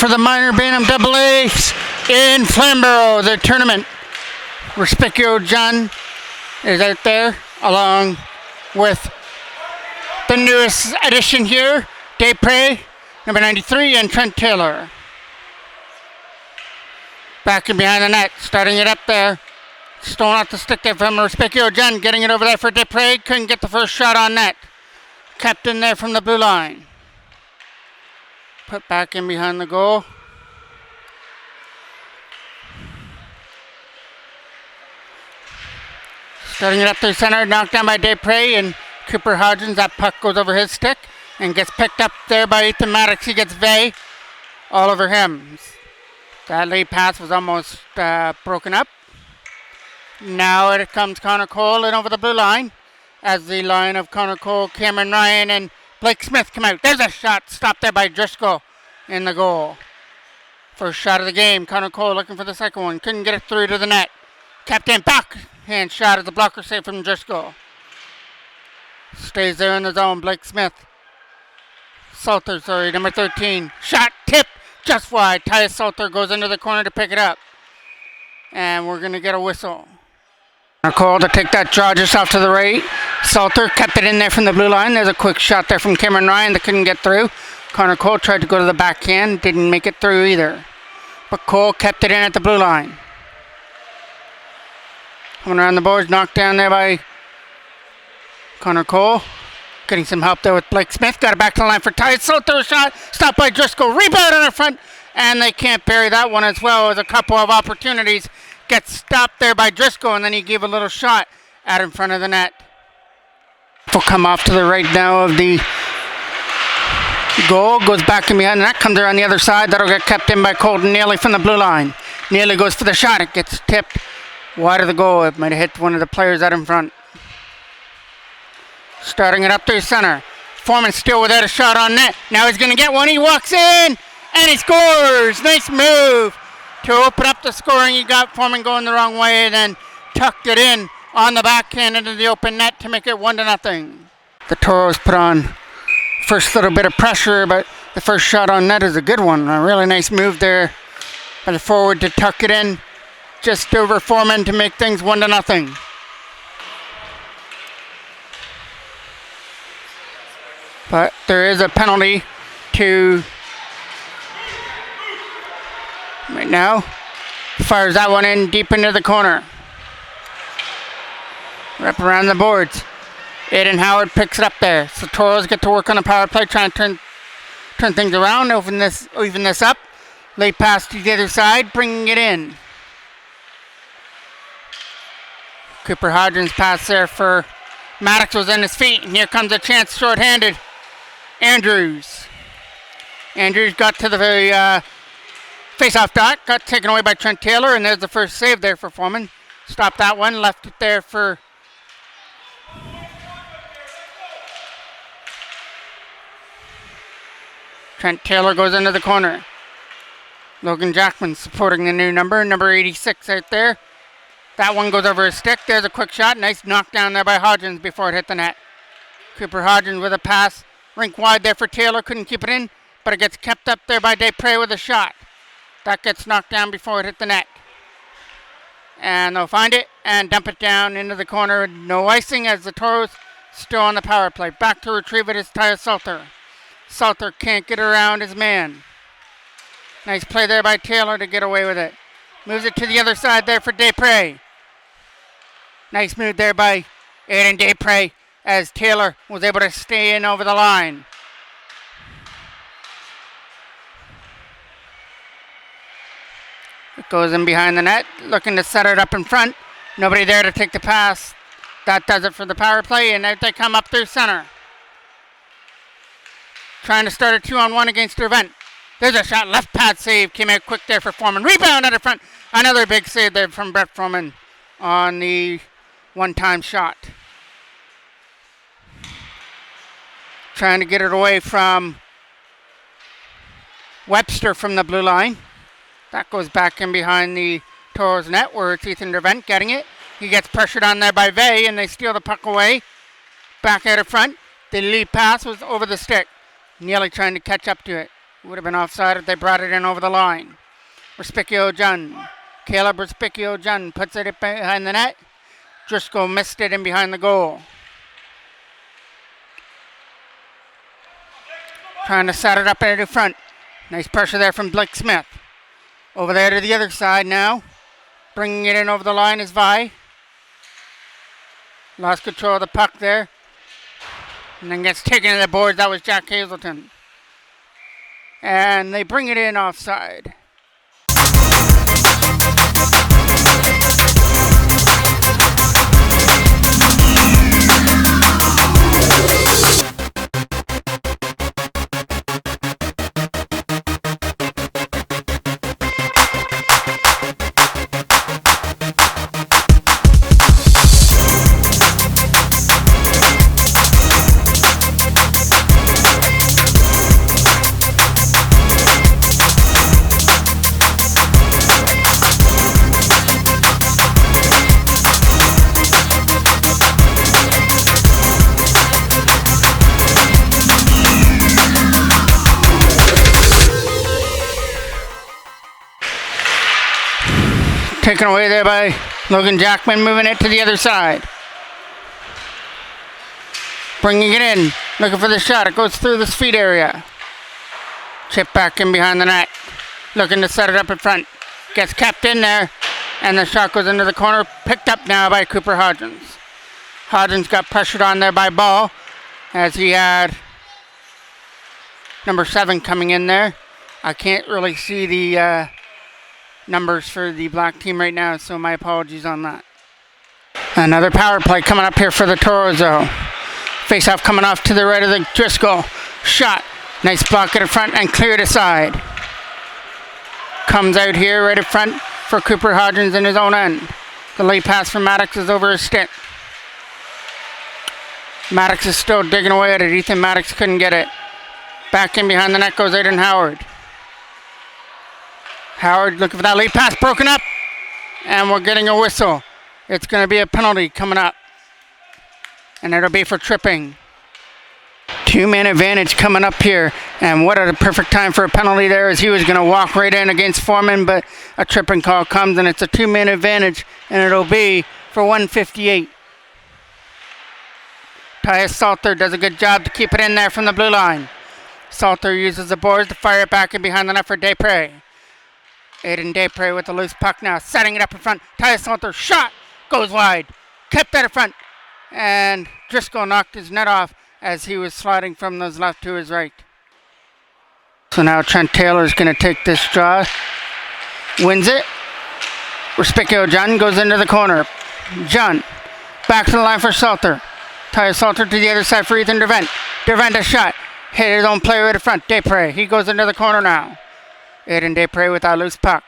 for the minor Bantam Double A's in Flamborough, the tournament. Respicchio John is out there along with the newest addition here, Desprez, number 93, and Trent Taylor. Back and behind the net, starting it up there. Stolen off the stick there from Respicchio John, getting it over there for Desprez. Couldn't get the first shot on net. Kept in there from the blue line. Put back in behind the goal. Starting it up through center, knocked down by Desprez, and Cooper Hodgins. That puck goes over his stick and gets picked up there by Ethan Maddox. He gets Vey all over him. That lead pass was almost broken up. Now it comes Connor Cole in over the blue line as the line of Connor Cole, Cameron Ryan, and Blake Smith come out. There's a shot stopped there by Driscoll in the goal. First shot of the game. Connor Cole looking for the second one. Couldn't get it through to the net. Kept in back. Hand shot at the blocker save from Driscoll. Stays there in the zone. Blake Smith. Salter, number 13. Shot tipped just wide. Tyus Salter goes into the corner to pick it up. And we're going to get a whistle. Connor Cole to take that draw just off to the right. Salter kept it in there from the blue line. There's a quick shot there from Cameron Ryan that couldn't get through. Connor Cole tried to go to the backhand. Didn't make it through either. But Cole kept it in at the blue line. Coming around the boards, knocked down there by Connor Cole. Getting some help there with Blake Smith. Got it back to the line for Tyus Salter. Shot stopped by Driscoll. Rebound on the front. And they can't bury that one as well as a couple of opportunities. Gets stopped there by Driscoll, and then he gave a little shot out in front of the net. Will come off to the right now of the goal. Goes back and behind the net. Comes around the other side. That'll get kept in by Colton Neely from the blue line. Neely goes for the shot. It gets tipped wide of the goal. It might have hit one of the players out in front. Starting it up through center. Foreman still without a shot on net. Now he's going to get one. He walks in, and he scores. Nice move to open up the scoring. He got Foreman going the wrong way and then tucked it in on the backhand into the open net to make it 1-0. The Toros put on first little bit of pressure, but the first shot on net is a good one. A really nice move there by the forward to tuck it in just over Foreman to make things 1-0. But there is a penalty to right now. Fires that one in deep into the corner. Wrap around the boards. Aiden Howard picks it up there. So Toros get to work on a power play, trying to turn things around, even this up. Late pass to the other side, bringing it in. Cooper Hodgins pass there for Maddox was in his feet, and here comes a chance short-handed. Andrews got to the face-off dot, got taken away by Trent Taylor, and there's the first save there for Foreman. Stopped that one, left it there for Trent Taylor. Goes into the corner. Logan Jackman supporting the new number 86 out there. That one goes over his stick. There's a quick shot. Nice knockdown there by Hodgins before it hit the net. Cooper Hodgins with a pass. Rink wide there for Taylor. Couldn't keep it in, but it gets kept up there by Desprez with a shot. That gets knocked down before it hit the net. And they'll find it and dump it down into the corner. No icing as the Toros still on the power play. Back to retrieve it is Tyus Salter. Salter can't get around his man. Nice play there by Taylor to get away with it. Moves it to the other side there for Desprez. Nice move there by Aiden Desprez as Taylor was able to stay in over the line. It goes in behind the net, looking to set it up in front. Nobody there to take the pass. That does it for the power play, and out they come up through center. Trying to start a 2-on-1 against Dervent. There's a shot, left pad save, came out quick there for Foreman. Rebound out of front. Another big save there from Brett Foreman on the one-time shot. Trying to get it away from Webster from the blue line. That goes back in behind the Toros net where it's Ethan Dervent getting it. He gets pressured on there by Vey and they steal the puck away. Back out of front. The lead pass was over the stick. Nearly trying to catch up to it. Would have been offside if they brought it in over the line. Respicchio Jun. Caleb Respicchio Jun puts it behind the net. Driscoll missed it in behind the goal. Trying to set it up into the front. Nice pressure there from Blake Smith. Over there to the other side now. Bringing it in over the line is Vi. Lost control of the puck there. And then gets taken to the boards. That was Jack Hazelton. And they bring it in offside. Taken away there by Logan Jackman, moving it to the other side. Bringing it in, looking for the shot. It goes through the feet area. Chip back in behind the net. Looking to set it up in front. Gets kept in there, and the shot goes into the corner. Picked up now by Cooper Hodgins. Hodgins got pressured on there by Ball, as he had number 7 coming in there. I can't really see the numbers for the black team right now, so my apologies on that. Another power play coming up here for the Toros though. Face off coming off to the right of the Driscoll. Shot. Nice block at the front and cleared aside. Comes out here right in front for Cooper Hodgins in his own end. The late pass from Maddox is over his stick. Maddox is still digging away at it. Ethan Maddox couldn't get it. Back in behind the net goes Aiden Howard. Howard looking for that late pass, broken up, and we're getting a whistle. It's going to be a penalty coming up, and it'll be for tripping. 2-man advantage coming up here, and what a perfect time for a penalty there, as he was going to walk right in against Foreman, but a tripping call comes, and it's a 2-man advantage, and it'll be for 158. Tyus Salter does a good job to keep it in there from the blue line. Salter uses the boards to fire it back in behind the net for Desprez. Aiden Desprez with the loose puck now, setting it up in front. Tyus Salter shot, goes wide, kept that in front, and Driscoll knocked his net off as he was sliding from his left to his right. So now Trent Taylor is going to take this draw, wins it. Respicchio Jun goes into the corner. Jun back to the line for Salter. Tyus Salter to the other side for Ethan Dervent. Dervent a shot, hit his own player right in front. Desprez, he goes into the corner now. Aiden Desprez with that loose puck.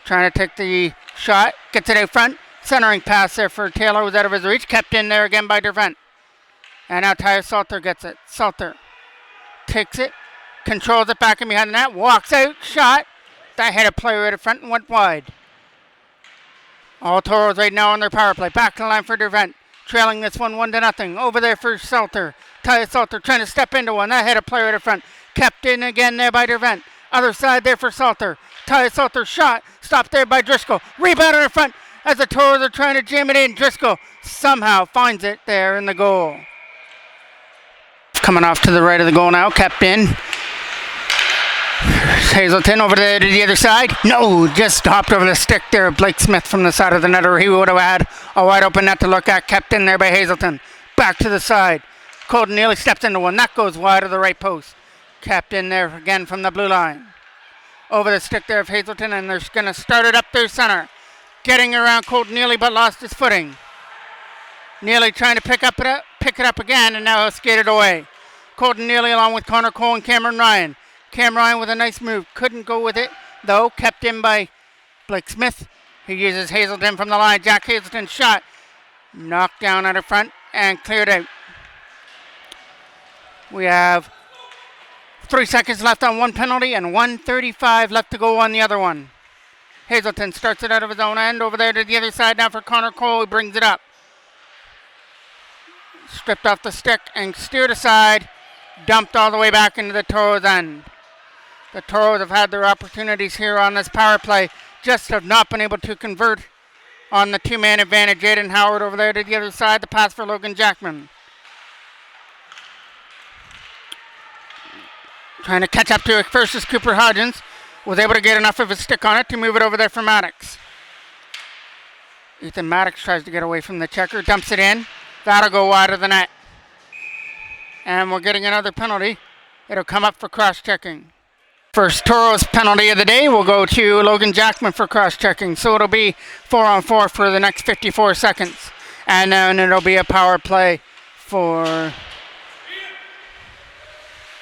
Trying to take the shot. Gets it out front. Centering pass there for Taylor was out of his reach. Kept in there again by Dervent. And now Tyus Salter gets it. Salter takes it. Controls it back in behind the net. Walks out. Shot. That hit a player right in front and went wide. All Toros right now on their power play. Back to the line for Dervent. Trailing this one 1-0. Over there for Salter. Tyus Salter trying to step into one. That hit a player right in front. Kept in again there by Dervent. Other side there for Salter. Tyus Salter shot. Stopped there by Driscoll. Rebound in the front as the Toros are trying to jam it in. Driscoll somehow finds it there in the goal. Coming off to the right of the goal now. Kept in. Hazelton over there to the other side. No, just hopped over the stick there. Blake Smith from the side of the net, or he would have had a wide open net to look at. Kept in there by Hazelton. Back to the side. Colton nearly steps into one. That goes wide of the right post. Kept in there again from the blue line. Over the stick there of Hazelton, and they're going to start it up through center. Getting around Colton Neely, but lost his footing. Neely trying to pick it up again, and now skated away. Colton Neely along with Connor Cole and Cameron Ryan. Cam Ryan with a nice move. Couldn't go with it, though. Kept in by Blake Smith. He uses Hazelton from the line. Jack Hazelton shot. Knocked down out of front and cleared out. We have 3 seconds left on one penalty and 1:35 left to go on the other one. Hazelton starts it out of his own end. Over there to the other side now for Connor Cole. He brings it up. Stripped off the stick and steered aside. Dumped all the way back into the Toros end. The Toros have had their opportunities here on this power play, just have not been able to convert on the two-man advantage. Aiden Howard over there to the other side, the pass for Logan Jackman. Trying to catch up to it first is Cooper Hodgins. Was able to get enough of his stick on it to move it over there for Maddox. Ethan Maddox tries to get away from the checker, dumps it in. That'll go wide of the net. And we're getting another penalty. It'll come up for cross-checking. First Toros penalty of the day will go to Logan Jackman for cross-checking. So it'll be 4-on-4 for the next 54 seconds. And then it'll be a power play for...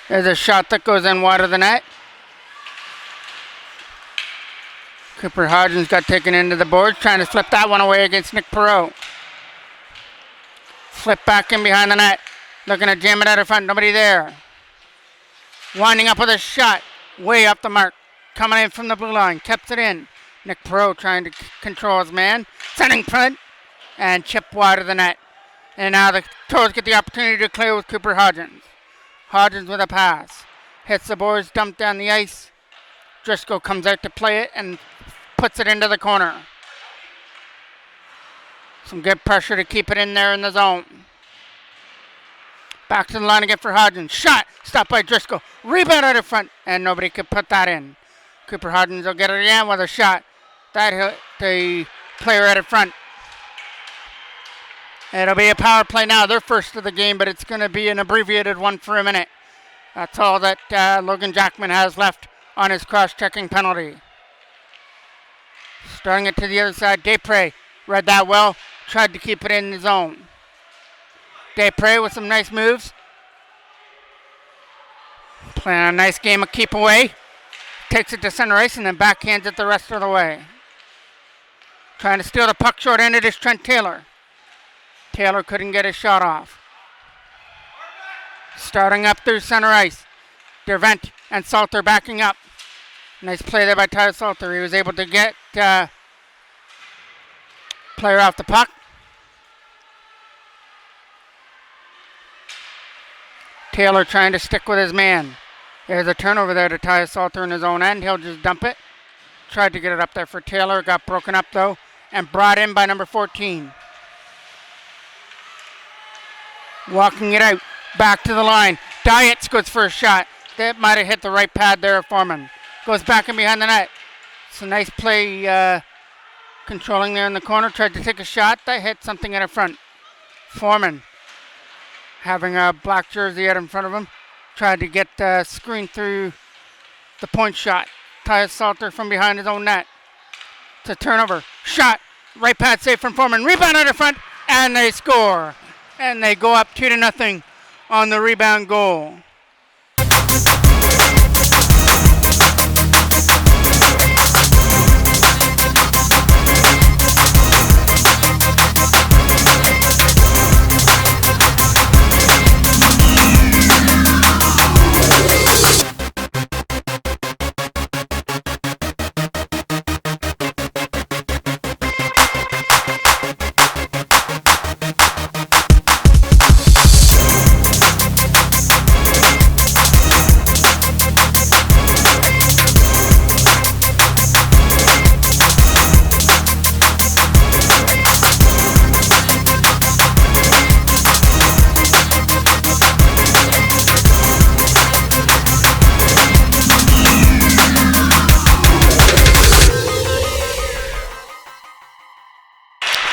There's a shot that goes in wide of the net. Cooper Hodgins got taken into the boards, trying to flip that one away against Nick Perot. Flip back in behind the net. Looking to jam it out of front, nobody there. Winding up with a shot, way up the mark. Coming in from the blue line, kept it in. Nick Perot trying to control his man. Sending front, and chip wide of the net. And now the Toros get the opportunity to clear with Cooper Hodgins. Hodgins with a pass. Hits the boards, dumped down the ice. Driscoll comes out to play it and puts it into the corner. Some good pressure to keep it in there in the zone. Back to the line again for Hodgins. Shot! Stopped by Driscoll. Rebound out of front. And nobody could put that in. Cooper Hodgins will get it again with a shot. That hit the player out of front. It'll be a power play now. They're first of the game, but it's going to be an abbreviated one for a minute. That's all that Logan Jackman has left on his cross-checking penalty. Starting it to the other side. Desprez read that well. Tried to keep it in the zone. Desprez with some nice moves. Playing a nice game of keep away. Takes it to center ice and then backhands it the rest of the way. Trying to steal the puck short end. It is Trent Taylor. Taylor couldn't get his shot off. Starting up through center ice. Dervent and Salter backing up. Nice play there by Tyler Salter. He was able to get player off the puck. Taylor trying to stick with his man. There's a turnover there to Tyler Salter in his own end. He'll just dump it. Tried to get it up there for Taylor. Got broken up though and brought in by number 14. Walking it out. Back to the line. Dietz goes for a shot. That might have hit the right pad there of Foreman. Goes back in behind the net. It's a nice play controlling there in the corner. Tried to take a shot. That hit something in the front. Foreman having a black jersey out in front of him. Tried to get screen through the point shot. Tyus Salter from behind his own net. It's a turnover. Shot. Right pad save from Foreman. Rebound out of front. And they score. And they go up 2-0 on the rebound goal.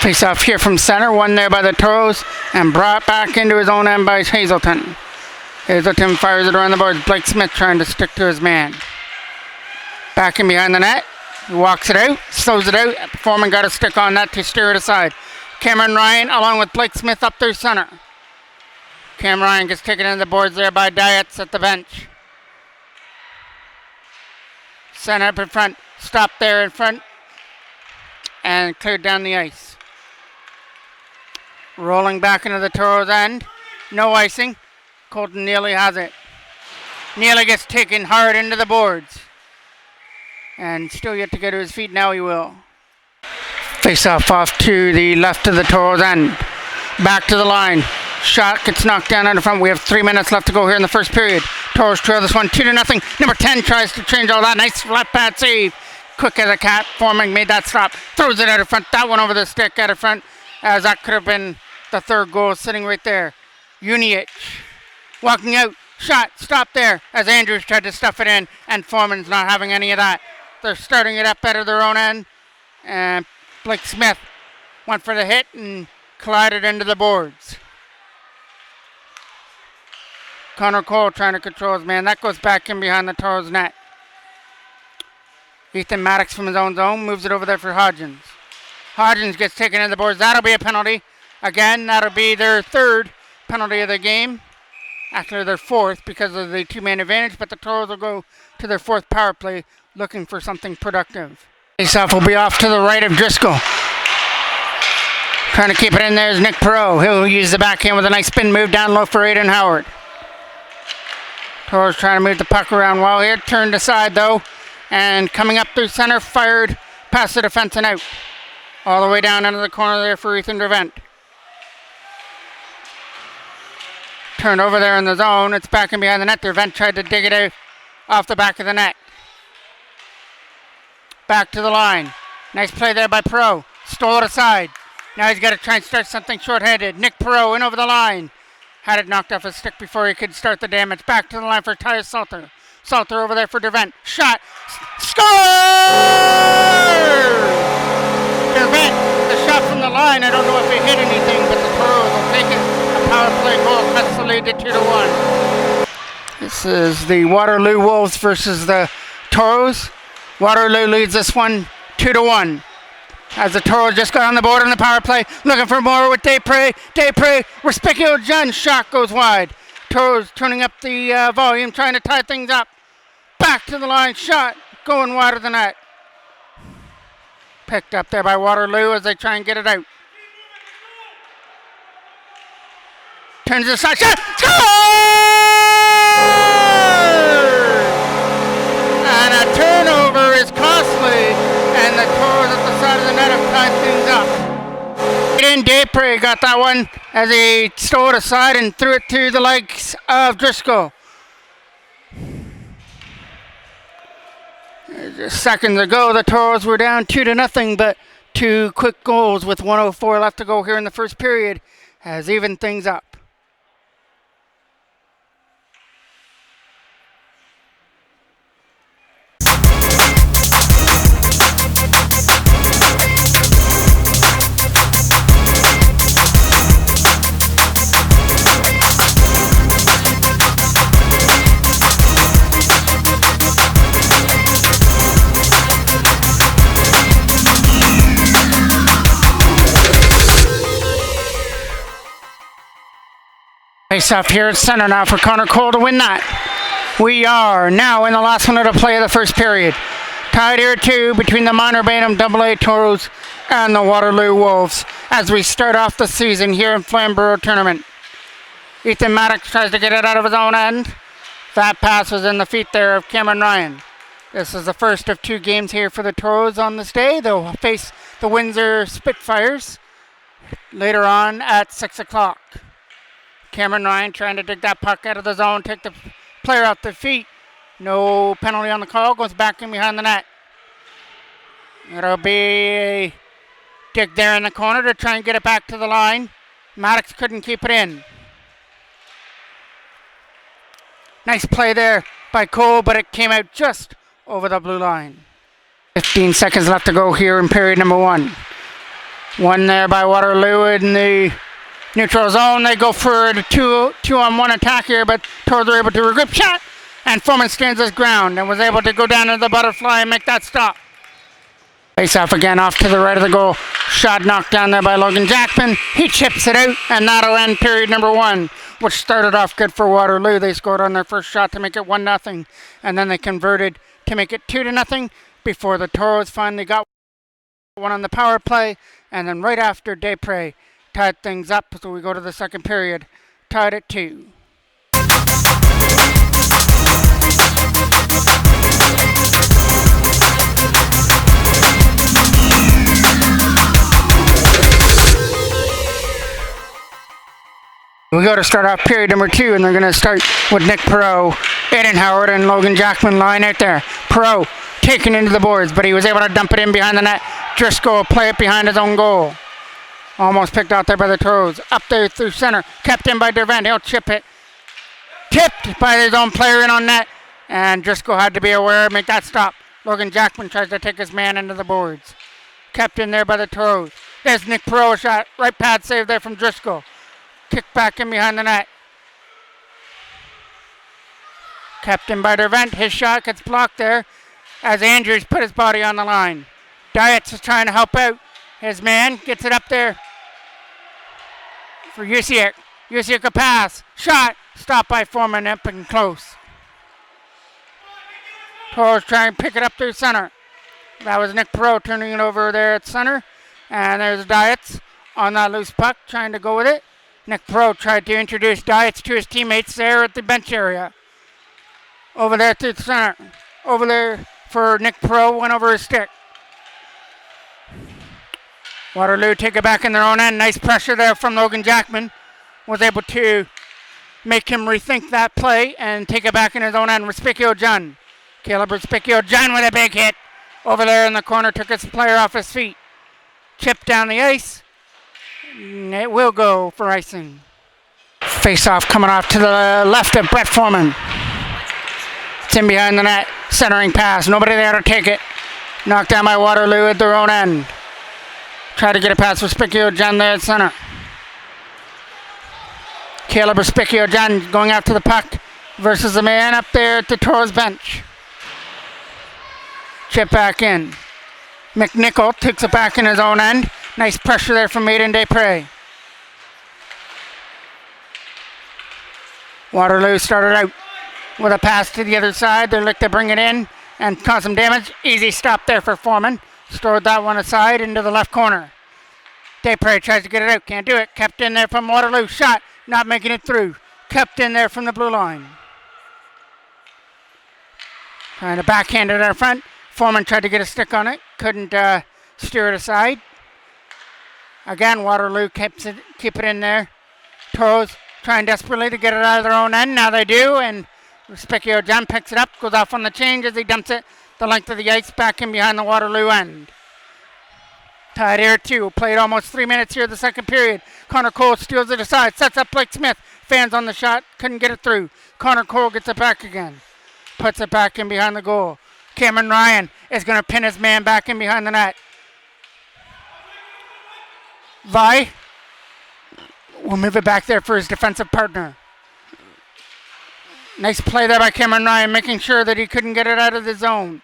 Face off here from center, won there by the Toros, and brought back into his own end by Hazelton. Hazelton fires it around the board. Blake Smith trying to stick to his man. Back in behind the net. He walks it out, slows it out. Foreman got a stick on that to steer it aside. Cameron Ryan along with Blake Smith up through center. Cam Ryan gets taken into the boards there by Dietz at the bench. Sent up in front, stopped there in front, and cleared down the ice. Rolling back into the Toros end. No icing. Colton Neely has it. Neely gets taken hard into the boards. And still yet to get to his feet. Now he will. Face off to the left of the Toros end. Back to the line. Shot gets knocked down in the front. We have 3 minutes left to go here in the first period. Toros trail this one 2-0. Number 10 tries to change all that. Nice left pad save. Quick as a cat. Foreman made that stop. Throws it out of front. That one over the stick out of front. As that could have been the third goal sitting right there. Uniich walking out. Shot. Stop there. As Andrews tried to stuff it in. And Foreman's not having any of that. They're starting it up out of their own end. And Blake Smith went for the hit and collided into the boards. Connor Cole trying to control his man. That goes back in behind the Toros net. Ethan Maddox from his own zone moves it over there for Hodgins. Hodgins gets taken in the boards. That'll be a penalty. Again, that'll be their third penalty of the game. Actually, their fourth because of the two-man advantage, but the Toros will go to their fourth power play looking for something productive. Faceoff will be off to the right of Driscoll. Trying to keep it in there is Nick Perot. He'll use the backhand with a nice spin move down low for Aiden Howard. Toros trying to move the puck around well here. Turned aside though. And coming up through center, fired past the defense and out. All the way down into the corner there for Ethan Drevent. Turned over there in the zone. It's back in behind the net. Drevent tried to dig it out off the back of the net. Back to the line. Nice play there by Perot. Stole it aside. Now he's got to try and start something short-handed. Nick Perot in over the line. Had it knocked off his stick before he could start the damage. Back to the line for Tyus Salter. Salter over there for Drevent. Shot. Score! Drevent, the shot from the line. I don't know if it hit anything, but the Toros will take it. A power play goal cuts the lead to 2-1. This is the Waterloo Wolves versus the Toros. Waterloo leads this one 2-1. As the Toros just got on the board on the power play, looking for more with Desprez. Desprez, Respicchio John, shot goes wide. Toros turning up the volume, trying to tie things up. Back to the line, shot going wide of the net. Picked up there by Waterloo as they try and get it out. Turns the side, shot, score! And a turnover is costly. And the Toros at the side of the net have tied things up. Aiden Desprez got that one as he stole it aside and threw it to the legs of Driscoll. Just seconds ago, the Toros were down 2-0, but two quick goals with 1:04 left to go here in the first period has evened things up. Face off here at center now for Connor Cole to win that. We are now in the last minute of play of the first period. Tied here at 2 between the minor Bantam AA Toros and the Waterloo Wolves as we start off the season here in Flamborough Tournament. Ethan Maddox tries to get it out of his own end. That pass was in the feet there of Cameron Ryan. This is the first of 2 games here for the Toros on this day. They'll face the Windsor Spitfires later on at 6 o'clock. Cameron Ryan trying to dig that puck out of the zone, take the player off the feet. No penalty on the call, goes back in behind the net. It'll be a dig there in the corner to try and get it back to the line. Maddox couldn't keep it in. Nice play there by Cole, but it came out just over the blue line. 15 seconds left to go here in period number 1. One there by Waterloo in the neutral zone. They go for a two-on-one attack here, but Toros are able to regroup. Shot! And Foreman stands his ground and was able to go down to the butterfly and make that stop. Face off again off to the right of the goal. Shot knocked down there by Logan Jackman. He chips it out, and that'll end period number 1, which started off good for Waterloo. They scored on their first shot to make it 1-0, and then they converted to make it 2-0 before the Toros finally got one on the power play, and then right after Desprez tied things up, so we go to the second period, tied at 2. We go to start off period number 2, and they're going to start with Nick Perot, Aiden Howard, and Logan Jackman lying out there. Perot taken into the boards, but he was able to dump it in behind the net. Driscoll play it behind his own goal. Almost picked out there by the Toros. Up there through center, kept in by Dervent. He'll chip it. Tipped by his own player in on net, and Driscoll had to be aware and make that stop. Logan Jackman tries to take his man into the boards. Kept in there by the Toros. There's Nick Perot shot. Right pad save there from Driscoll. Kick back in behind the net. Kept in by Dervent. His shot gets blocked there as Andrews put his body on the line. Dietz is trying to help out. His man gets it up there for Yusiak. Yusiak a pass. Shot. Stopped by Foreman up and close. Toros trying to pick it up through center. That was Nick Perot turning it over there at center. And there's Dietz on that loose puck trying to go with it. Nick Perot tried to introduce Dietz to his teammates there at the bench area. Over there through the center. Over there for Nick Perot, went over his stick. Waterloo take it back in their own end. Nice pressure there from Logan Jackman. Was able to make him rethink that play and take it back in his own end. Respicchio John. Caleb Respicchio John with a big hit. Over there in the corner, took his player off his feet. Chipped down the ice. It will go for icing. Face-off coming off to the left of Brett Foreman. It's in behind the net. Centering pass. Nobody there to take it. Knocked down by Waterloo at their own end. Try to get a pass for Respicchio John there at center. Caleb Respicchio John going after the puck versus the man up there at the Toros bench. Chip back in. McNichol takes it back in his own end. Nice pressure there from Aiden Desprez. Waterloo started out with a pass to the other side. They look to bring it in and cause some damage. Easy stop there for Foreman. Stored that one aside into the left corner. Desprez tries to get it out. Can't do it. Kept in there from Waterloo. Shot. Not making it through. Kept in there from the blue line. Trying to backhand it out front. Foreman tried to get a stick on it. Couldn't steer it aside. Again, Waterloo keep it in there. Toros trying desperately to get it out of their own end. Now they do, and Respicchio John picks it up, goes off on the change as he dumps it the length of the ice back in behind the Waterloo end. Tied here too. Played almost 3 minutes here in the second period. Connor Cole steals it aside, sets up Blake Smith. Fans on the shot, couldn't get it through. Connor Cole gets it back again. Puts it back in behind the goal. Cameron Ryan is going to pin his man back in behind the net. Vi will move it back there for his defensive partner. Nice play there by Cameron Ryan, making sure that he couldn't get it out of the zone.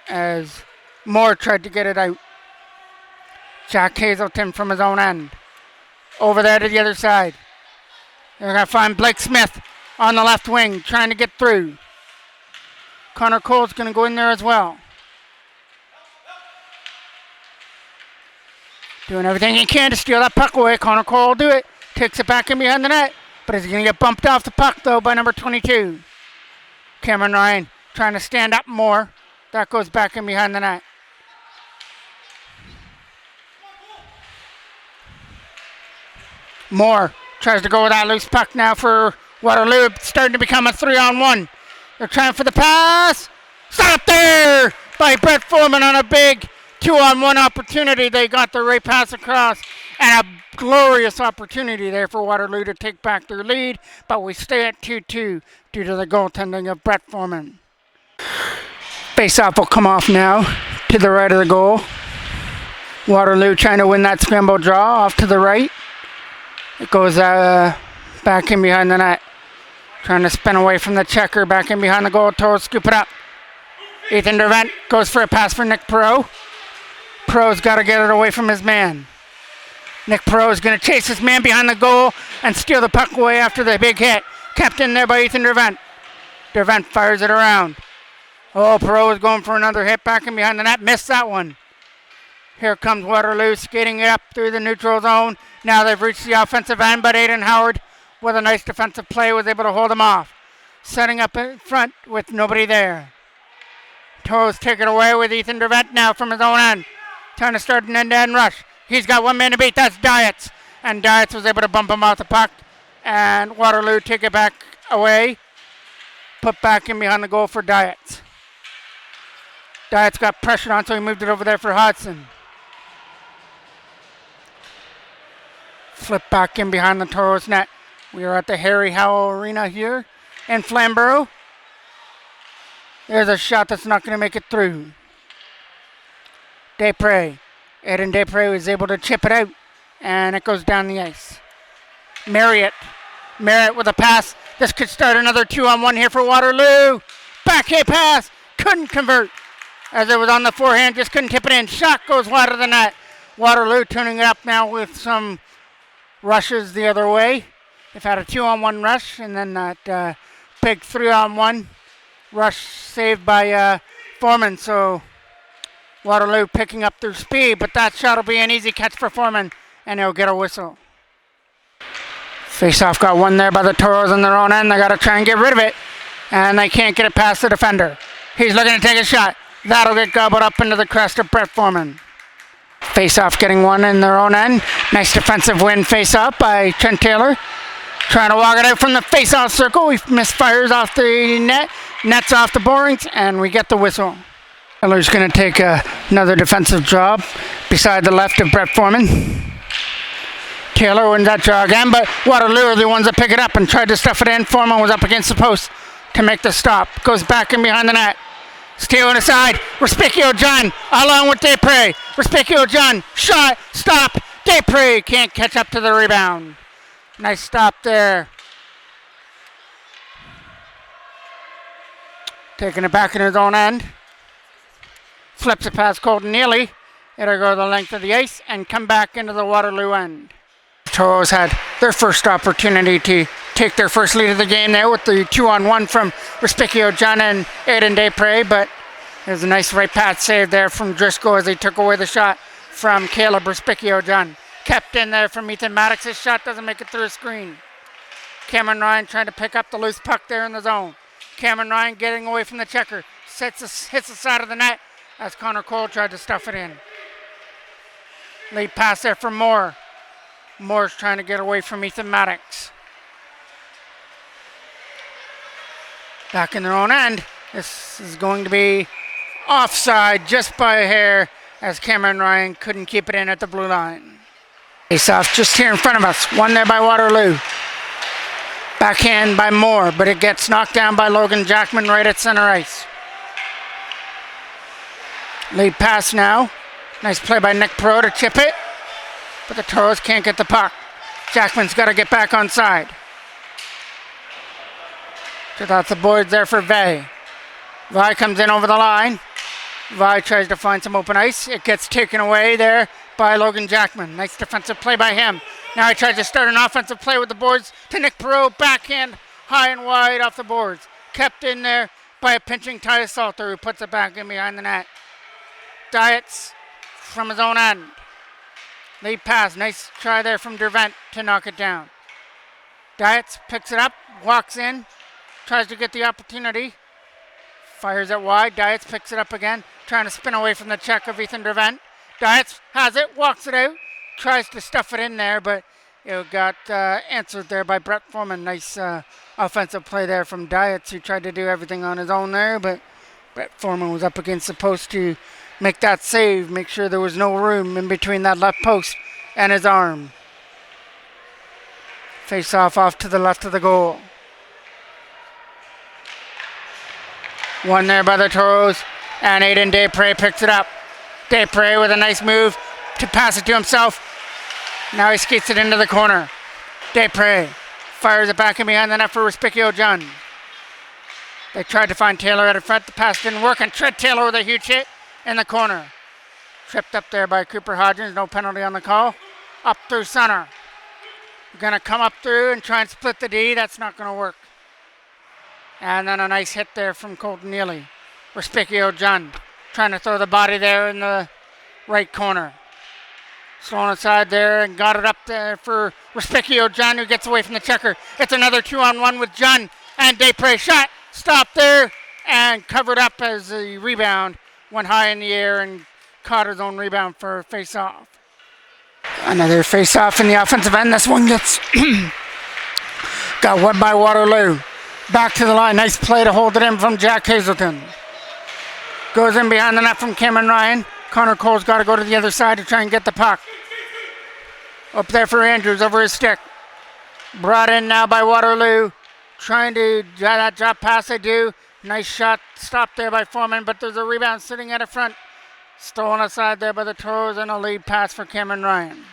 As Moore tried to get it out. Jack Hazelton from his own end. Over there to the other side. They're going to find Blake Smith on the left wing, trying to get through. Connor Cole's going to go in there as well. Doing everything he can to steal that puck away. Connor Cole will do it. Takes it back in behind the net. But he's going to get bumped off the puck, though, by number 22. Cameron Ryan trying to stand up more. That goes back in behind the net. Moore tries to go with that loose puck now for Waterloo. It's starting to become a 3-on-1. They're trying for the pass. Stop there by Brett Foreman on a big 2-on-1 opportunity. They got the right pass across, and a glorious opportunity there for Waterloo to take back their lead, but we stay at 2-2 due to the goaltending of Brett Foreman. Face-off will come off now to the right of the goal. Waterloo trying to win that scramble draw off to the right. It goes back in behind the net. Trying to spin away from the checker, back in behind the goal. Toros scoop it up. Ethan Dervent goes for a pass for Nick Perot. Perot's got to get it away from his man. Nick Perot is going to chase his man behind the goal and steal the puck away after the big hit. Kept in there by Ethan Dervent. Dervent fires it around. Oh, Perot is going for another hit back in behind the net. Missed that one. Here comes Waterloo skating it up through the neutral zone. Now they've reached the offensive end, but Aiden Howard, with a nice defensive play, was able to hold him off. Setting up in front with nobody there. Toros take it away with Ethan Dervent now from his own end. Trying to start an end-to-end rush. He's got one man to beat. That's Dietz. and Dietz was able to bump him off the puck, and Waterloo take it back away, put back in behind the goal for Dietz. Dietz got pressured on, so he moved it over there for Hodgson. Flip back in behind the Toros net. We are at the Harry Howell Arena here in Flamborough. There's a shot that's not going to make it through. Desprez. Aiden Desprez was able to chip it out, and it goes down the ice. Marriott with a pass. This could start another 2-on-1 here for Waterloo. Backhand pass. Couldn't convert. As it was on the forehand, just couldn't tip it in. Shot goes wide of the net. Waterloo turning it up now with some rushes the other way. They've had a 2-on-1 rush, and then that big 3-on-1 rush saved by Foreman. So Waterloo picking up their speed, but that shot will be an easy catch for Foreman, and he'll get a whistle. Face-off got won there by the Toros on their own end. They got to try and get rid of it, and they can't get it past the defender. He's looking to take a shot. That'll get gobbled up into the crest of Brett Foreman. Face-off getting one in their own end. Nice defensive win face-off by Trent Taylor. Trying to walk it out from the face-off circle. He misfires off the net. Nets off the boards, and we get the whistle. Taylor's going to take another defensive job beside the left of Brett Foreman. Taylor wins that draw again, but Waterloo are the ones that pick it up and tried to stuff it in. Foreman was up against the post to make the stop. Goes back in behind the net. Stealing aside. Respicchio John along with Desprez. Respicchio John. Shot. Stop. Desprez can't catch up to the rebound. Nice stop there. Taking it back in his own end. Flips it past Colton Neely. It'll go the length of the ice and come back into the Waterloo end. Toros had their first opportunity to take their first lead of the game there with the 2-on-1 from Respicchio John and Aiden Desprez, but there's a nice right pass save there from Driscoll as he took away the shot from Caleb Respicchio John. Kept in there from Ethan Maddox. His shot doesn't make it through a screen. Cameron Ryan trying to pick up the loose puck there in the zone. Cameron Ryan getting away from the checker. Hits the side of the net as Connor Cole tried to stuff it in. Lead pass there from Moore. Moore's trying to get away from Ethan Maddox. Back in their own end. This is going to be offside just by a hair as Cameron Ryan couldn't keep it in at the blue line. Face-off just here in front of us. Won there by Waterloo. Backhand by Moore, but it gets knocked down by Logan Jackman right at center ice. Lead pass now. Nice play by Nick Pro to chip it, but the Toros can't get the puck. Jackman's got to get back on side. Took out the boards there for Vey. Vi comes in over the line. Vi tries to find some open ice. It gets taken away there by Logan Jackman. Nice defensive play by him. Now he tries to start an offensive play with the boards to Nick Perot. Backhand high and wide off the boards. Kept in there by a pinching Tyus Salter who puts it back in behind the net. Dietz from his own end. Lead pass. Nice try there from Dervent to knock it down. Dietz picks it up, walks in, tries to get the opportunity. Fires it wide. Dietz picks it up again, trying to spin away from the check of Ethan Dervent. Dietz has it, walks it out, tries to stuff it in there, but it got answered there by Brett Foreman. Nice offensive play there from Dietz, who tried to do everything on his own there, but Brett Foreman was up against the post to make that save, make sure there was no room in between that left post and his arm. Face off to the left of the goal. One there by the Toros, and Aiden Desprez picks it up. Desprez with a nice move to pass it to himself. Now he skates it into the corner. Desprez fires it back in behind the net for Respicchio John. They tried to find Taylor at the front. The pass didn't work, and Trent Taylor with a huge hit in the corner. Tripped up there by Cooper Hodgins. No penalty on the call. Up through center. We're going to come up through and try and split the D. That's not going to work. And then a nice hit there from Colton Neely. Respicchio John trying to throw the body there in the right corner. Slowing aside there and got it up there for Respicchio John, who gets away from the checker. It's another 2-on-1 with John and Desprez. Shot. Stopped there and covered up as the rebound went high in the air and caught his own rebound for a face-off. Another face-off in the offensive end. This one gets got won by Waterloo. Back to the line. Nice play to hold it in from Jack Hazelton. Goes in behind the net from Cameron Ryan. Connor Cole's got to go to the other side to try and get the puck. Up there for Andrews over his stick. Brought in now by Waterloo. Trying to that drop pass they do. Nice shot stopped there by Foreman, but there's a rebound sitting at the front. Stolen aside there by the Toros and a lead pass for Cameron Ryan.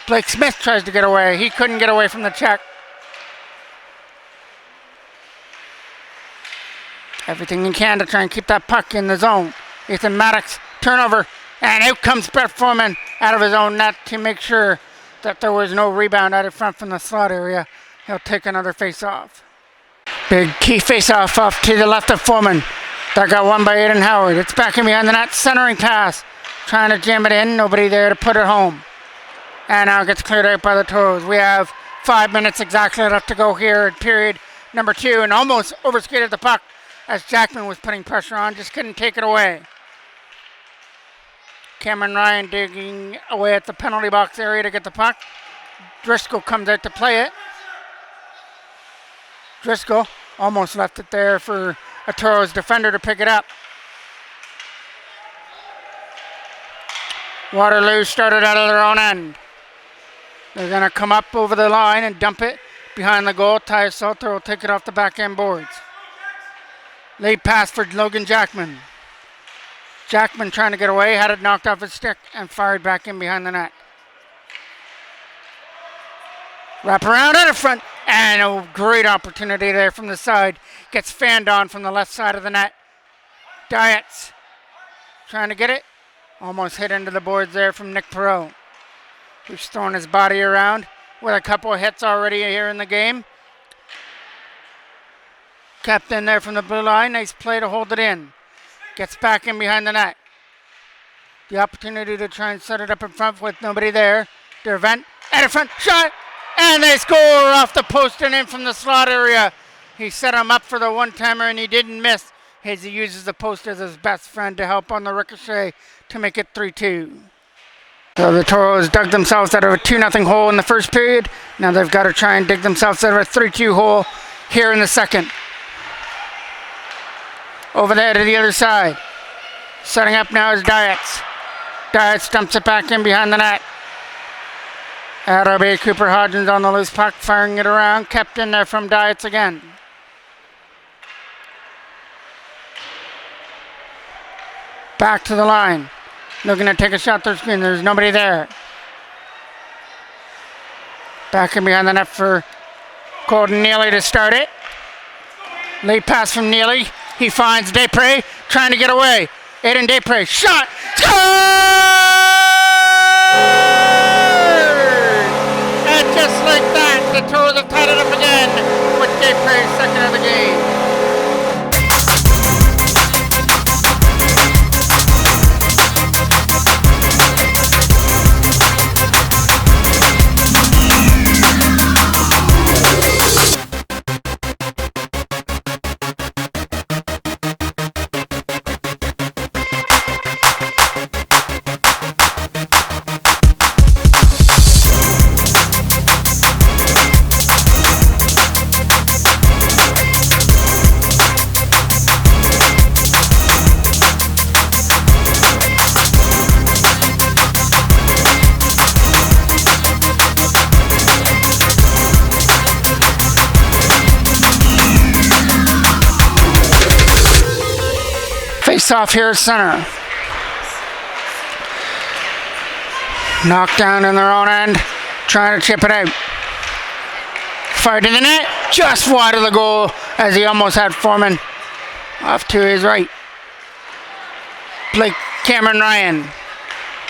Blake Smith tries to get away. He couldn't get away from the check. Everything he can to try and keep that puck in the zone. Ethan Maddox, turnover, and out comes Brett Foreman out of his own net to make sure that there was no rebound out in front from the slot area. He'll take another face-off. Big key face-off off to the left of Foreman. That got won by Aiden Howard. It's back in behind the net, centering pass. Trying to jam it in, nobody there to put it home. And now it gets cleared out by the Toros. We have 5 minutes exactly left to go here at period number 2, and almost overskated the puck as Jackman was putting pressure on, just couldn't take it away. Cameron Ryan digging away at the penalty box area to get the puck. Driscoll comes out to play it. Driscoll almost left it there for a Toros defender to pick it up. Waterloo started out of their own end. They're going to come up over the line and dump it behind the goal. Ty Salter will take it off the back end boards. Late pass for Logan Jackman. Jackman trying to get away, had it knocked off his stick and fired back in behind the net. Wrap around out of front, and a great opportunity there from the side. Gets fanned on from the left side of the net. Dietz trying to get it. Almost hit into the boards there from Nick Perot, who's throwing his body around with a couple of hits already here in the game. Kept in there from the blue line. Nice play to hold it in. Gets back in behind the net. The opportunity to try and set it up in front with nobody there. Dervent at a front shot. And they score off the post and in from the slot area. He set him up for the one-timer and he didn't miss as he uses the post as his best friend to help on the ricochet to make it 3-2. So the Toros dug themselves out of a 2-0 hole in the first period. Now they've got to try and dig themselves out of a 3-2 hole here in the second. Over there to the other side. Setting up now is Dietz. Dietz dumps it back in behind the net. RB Cooper Hodgins on the loose puck, firing it around. Kept in there from Dietz again. Back to the line. Looking to take a shot through screen. There's nobody there. Back in behind the net for Colton Neely to start it. Late pass from Neely. He finds Desprez trying to get away. Aiden Desprez, shot, score! And just like that, the Toros have tied it up again with Desprez second of the game. Face off here at center. Knocked down in their own end, trying to chip it out. Fired in the net, just wide of the goal as he almost had Foreman off to his right. Blake Cameron Ryan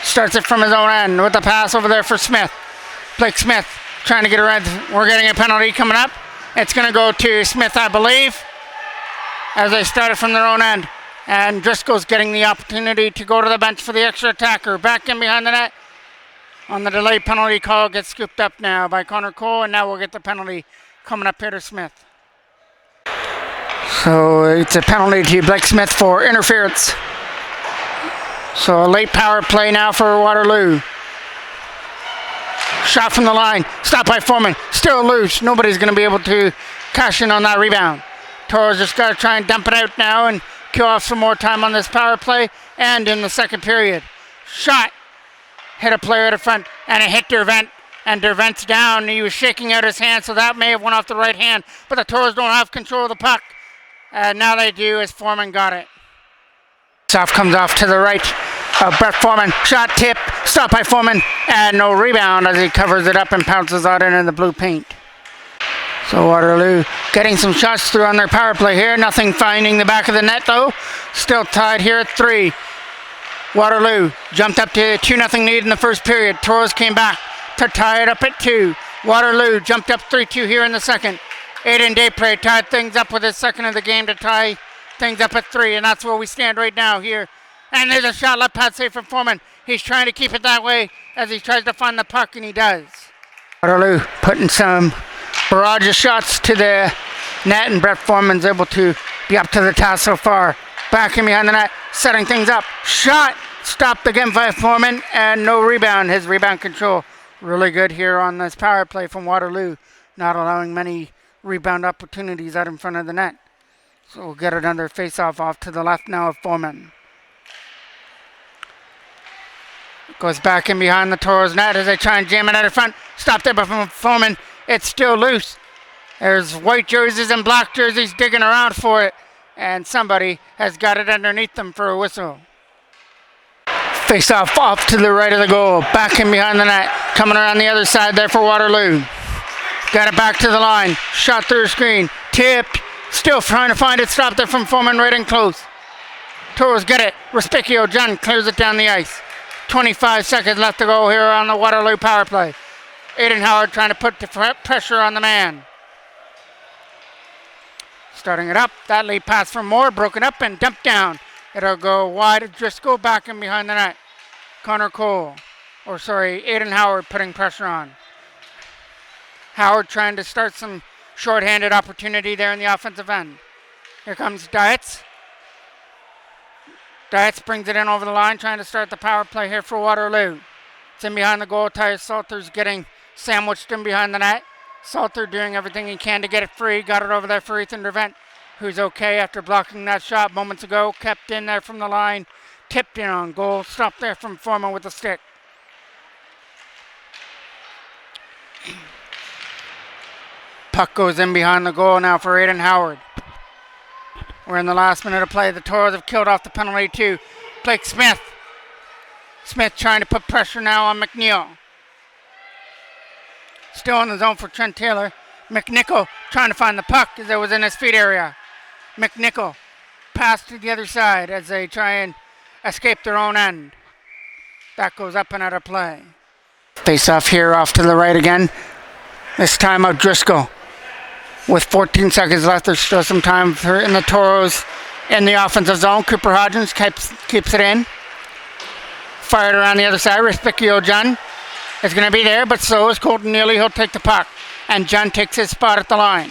starts it from his own end with the pass over there for Smith. Blake Smith trying to get around. We're getting a penalty coming up. It's going to go to Smith, I believe, as they started from their own end. And Driscoll's getting the opportunity to go to the bench for the extra attacker. Back in behind the net on the delayed penalty call. Gets scooped up now by Connor Cole, and now we'll get the penalty coming up here to Smith. So it's a penalty to Blake Smith for interference. So a late power play now for Waterloo. Shot from the line, stopped by Foreman, still loose. Nobody's going to be able to cash in on that rebound. Toros just got to try and dump it out now and kill off some more time on this power play and in the second period. Shot, hit a player at the front, and it hit Dervent, and Dervent's down. He was shaking out his hand, so that may have went off the right hand, but the Toros don't have control of the puck. Now they do as Foreman got it. Soft comes off to the right. Brett Foreman, shot tip, stopped by Foreman, and no rebound as he covers it up and pounces out into the blue paint. So Waterloo getting some shots through on their power play here. Nothing finding the back of the net though. Still tied here at 3. Waterloo jumped up to a 2-0 lead in the first period. Toros came back to tie it up at 2. Waterloo jumped up 3-2 here in the second. Aiden Desprez tied things up with his second of the game to tie things up at 3, and that's where we stand right now here. And there's a shot left pad save from Foreman. He's trying to keep it that way as he tries to find the puck, and he does. Waterloo putting some barrage of shots to the net, and Brett Foreman's able to be up to the task so far. Back in behind the net, setting things up. Shot stopped again by Foreman, and no rebound. His rebound control really good here on this power play from Waterloo, not allowing many rebound opportunities out in front of the net. So we'll get another face-off off to the left now of Foreman. Goes back in behind the Toros net as they try and jam it out of front. Stopped there by Foreman. It's still loose. There's white jerseys and black jerseys digging around for it. And somebody has got it underneath them for a whistle. Face off to the right of the goal. Back in behind the net. Coming around the other side there for Waterloo. Got it back to the line. Shot through the screen. Tipped. Still trying to find it. Stopped there from Foreman right in close. Toros get it. Respicchio John clears it down the ice. 25 seconds left to go here on the Waterloo power play. Aiden Howard trying to put the pressure on the man. Starting it up. That lead pass from Moore. Broken up and dumped down. It'll go wide. Driscoll back in behind the net. Aiden Howard putting pressure on. Howard trying to start some shorthanded opportunity there in the offensive end. Here comes Dietz. Dietz brings it in over the line, trying to start the power play here for Waterloo. It's in behind the goal. Tyus Salter's getting sandwiched in behind the net. Salter doing everything he can to get it free. Got it over there for Ethan Dervent, who's okay after blocking that shot moments ago. Kept in there from the line. Tipped in on goal. Stopped there from Foreman with the stick. Puck goes in behind the goal now for Aiden Howard. We're in the last minute of play. The Toros have killed off the penalty too. Blake Smith. Smith trying to put pressure now on McNeil. Still in the zone for Trent Taylor. McNichol trying to find the puck as it was in his feet area. McNichol pass to the other side as they try and escape their own end. That goes up and out of play. Face off here off to the right again. This time out Driscoll. With 14 seconds left, there's still some time in the Toros in the offensive zone. Cooper Hodgins keeps it in. Fired around the other side. Respicchio John is going to be there, but so is Colton Neely. He'll take the puck. And John takes his spot at the line.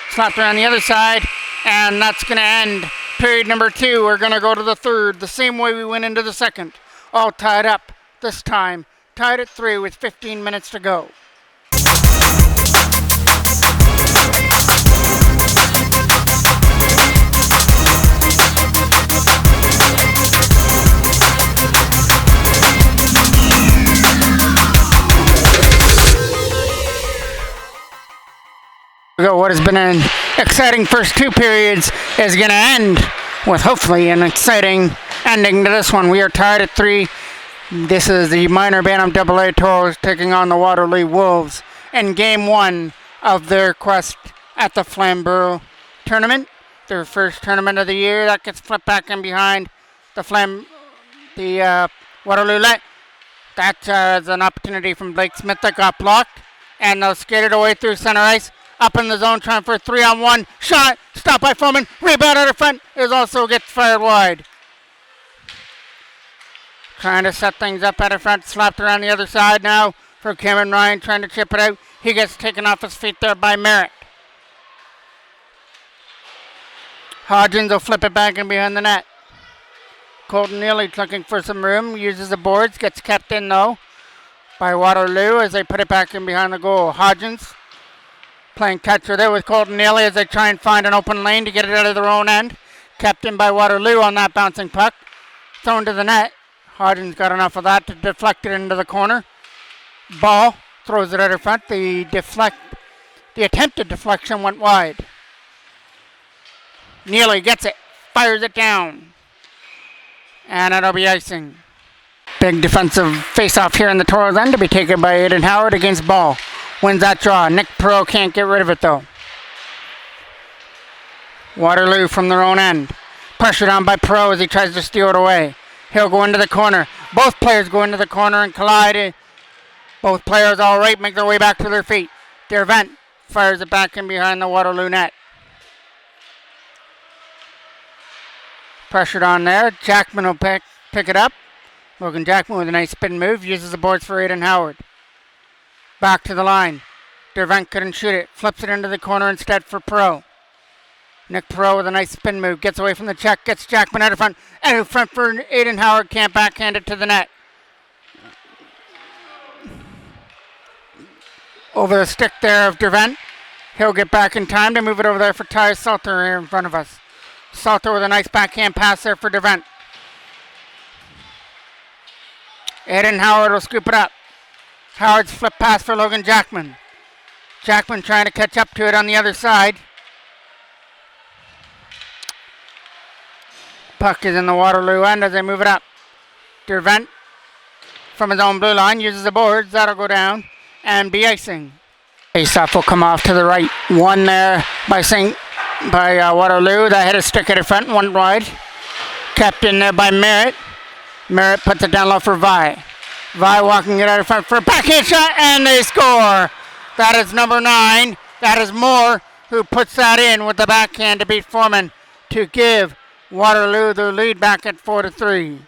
Slapped around the other side, and that's going to end period number 2. We're going to go to the third, the same way we went into the second. All tied up this time. Tied at 3 with 15 minutes to go. What has been an exciting first 2 periods is going to end with hopefully an exciting ending to this one. We are tied at 3. This is the minor Bantam AA Toros taking on the Waterloo Wolves in game 1 of their quest at the Flamborough tournament. Their first tournament of the year. That gets flipped back in behind the Waterloo net. That is an opportunity from Blake Smith that got blocked, and they'll skate it away through center ice. Up in the zone, trying for a 3-on-1 shot. Stopped by Foreman. Rebound out of front. It also gets fired wide. Trying to set things up out of front. Slapped around the other side now for Cameron Ryan, trying to chip it out. He gets taken off his feet there by Merritt. Hodgins will flip it back in behind the net. Colton Neely's looking for some room, uses the boards, gets kept in though by Waterloo as they put it back in behind the goal. Hodgins playing catcher there with Colton Neely as they try and find an open lane to get it out of their own end. Kept in by Waterloo on that bouncing puck. Thrown to the net. Hodgins got enough of that to deflect it into the corner. Ball throws it out in front. The attempted deflection went wide. Neely gets it, fires it down, and it'll be icing. Big defensive face-off here in the Toros end to be taken by Aiden Howard against Ball. Wins that draw. Nick Perot can't get rid of it though. Waterloo from their own end. Pressured on by Perot as he tries to steal it away. He'll go into the corner. Both players go into the corner and collide. Both players all right, make their way back to their feet. Dervent fires it back in behind the Waterloo net. Pressured on there. Jackman will pick it up. Logan Jackman with a nice spin move. Uses the boards for Aiden Howard. Back to the line. Dervent couldn't shoot it. Flips it into the corner instead for Perot. Nick Perot with a nice spin move. Gets away from the check. Gets Jackman out of front. Out of front for Aiden Howard. Can't backhand it to the net. Over the stick there of Dervent. He'll get back in time to move it over there for Ty Salter here in front of us. Salter with a nice backhand pass there for Dervent. Aiden Howard will scoop it up. Howard's flip pass for Logan Jackman. Jackman trying to catch up to it on the other side. Puck is in the Waterloo end as they move it up. Dervent from his own blue line uses the boards. That'll go down and be icing. Face-off will come off to the right. One there by Waterloo. That hit a stick at the front and went wide. Kept in there by Merritt. Merritt puts it down low for Vi. Vi walking it out in front for a backhand shot, and they score. That is number 9. That is Moore who puts that in with the backhand to beat Foreman to give Waterloo the lead back at 4-3.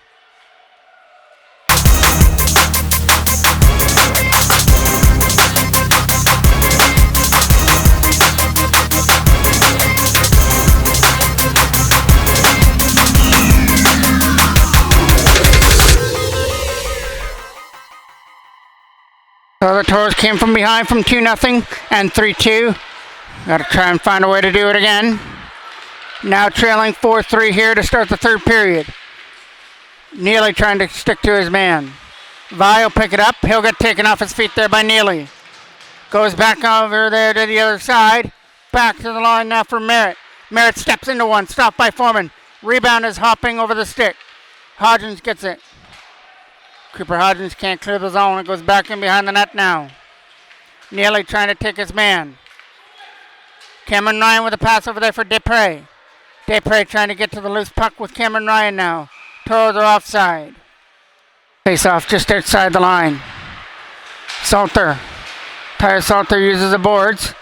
So the Toros came from behind from 2-0 and 3-2. Got to try and find a way to do it again. Now trailing 4-3 here to start the third period. Neely trying to stick to his man. Vi will pick it up. He'll get taken off his feet there by Neely. Goes back over there to the other side. Back to the line now for Merritt. Merritt steps into one. Stopped by Foreman. Rebound is hopping over the stick. Hodgins gets it. Cooper Hodgins can't clear the zone. It goes back in behind the net now. Neely trying to take his man. Cameron Ryan with a pass over there for Dupre. Dupre trying to get to the loose puck with Cameron Ryan now. Toros are offside. Face off just outside the line. Salter. Tyler Salter uses the boards.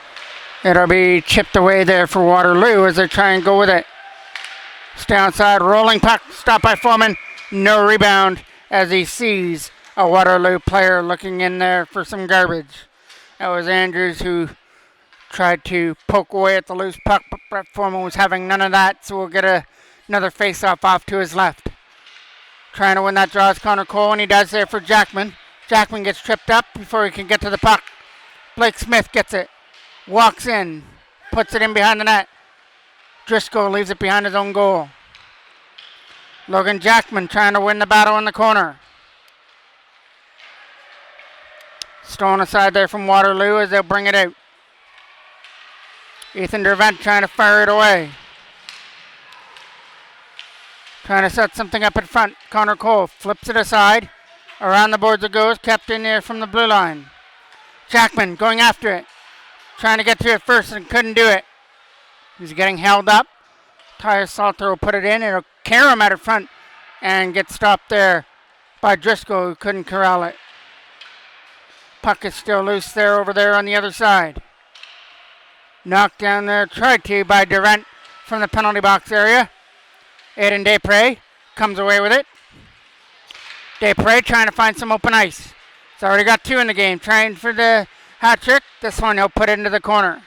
It'll be chipped away there for Waterloo as they try and go with it. Stay outside. Rolling puck. Stopped by Foreman. No rebound as he sees a Waterloo player looking in there for some garbage. That was Andrews who tried to poke away at the loose puck, but Brett Foreman was having none of that, so we'll get another face-off off to his left. Trying to win that draw is Connor Cole, and he does there for Jackman. Jackman gets tripped up before he can get to the puck. Blake Smith gets it, walks in, puts it in behind the net. Driscoll leaves it behind his own goal. Logan Jackman trying to win the battle in the corner. Stolen aside there from Waterloo as they'll bring it out. Ethan Dervent trying to fire it away. Trying to set something up in front. Connor Cole flips it aside. Around the boards it goes. Kept in there from the blue line. Jackman going after it. Trying to get to it first and couldn't do it. He's getting held up. Tyler Salter will put it in. It'll carry him out in front and get stopped there by Driscoll who couldn't corral it. Puck is still loose there over there on the other side. Knocked down there, tried to by Durant from the penalty box area. Aiden Desprez comes away with it. Desprez trying to find some open ice. He's already got 2 in the game. Trying for the hat trick. This one he'll put it into the corner.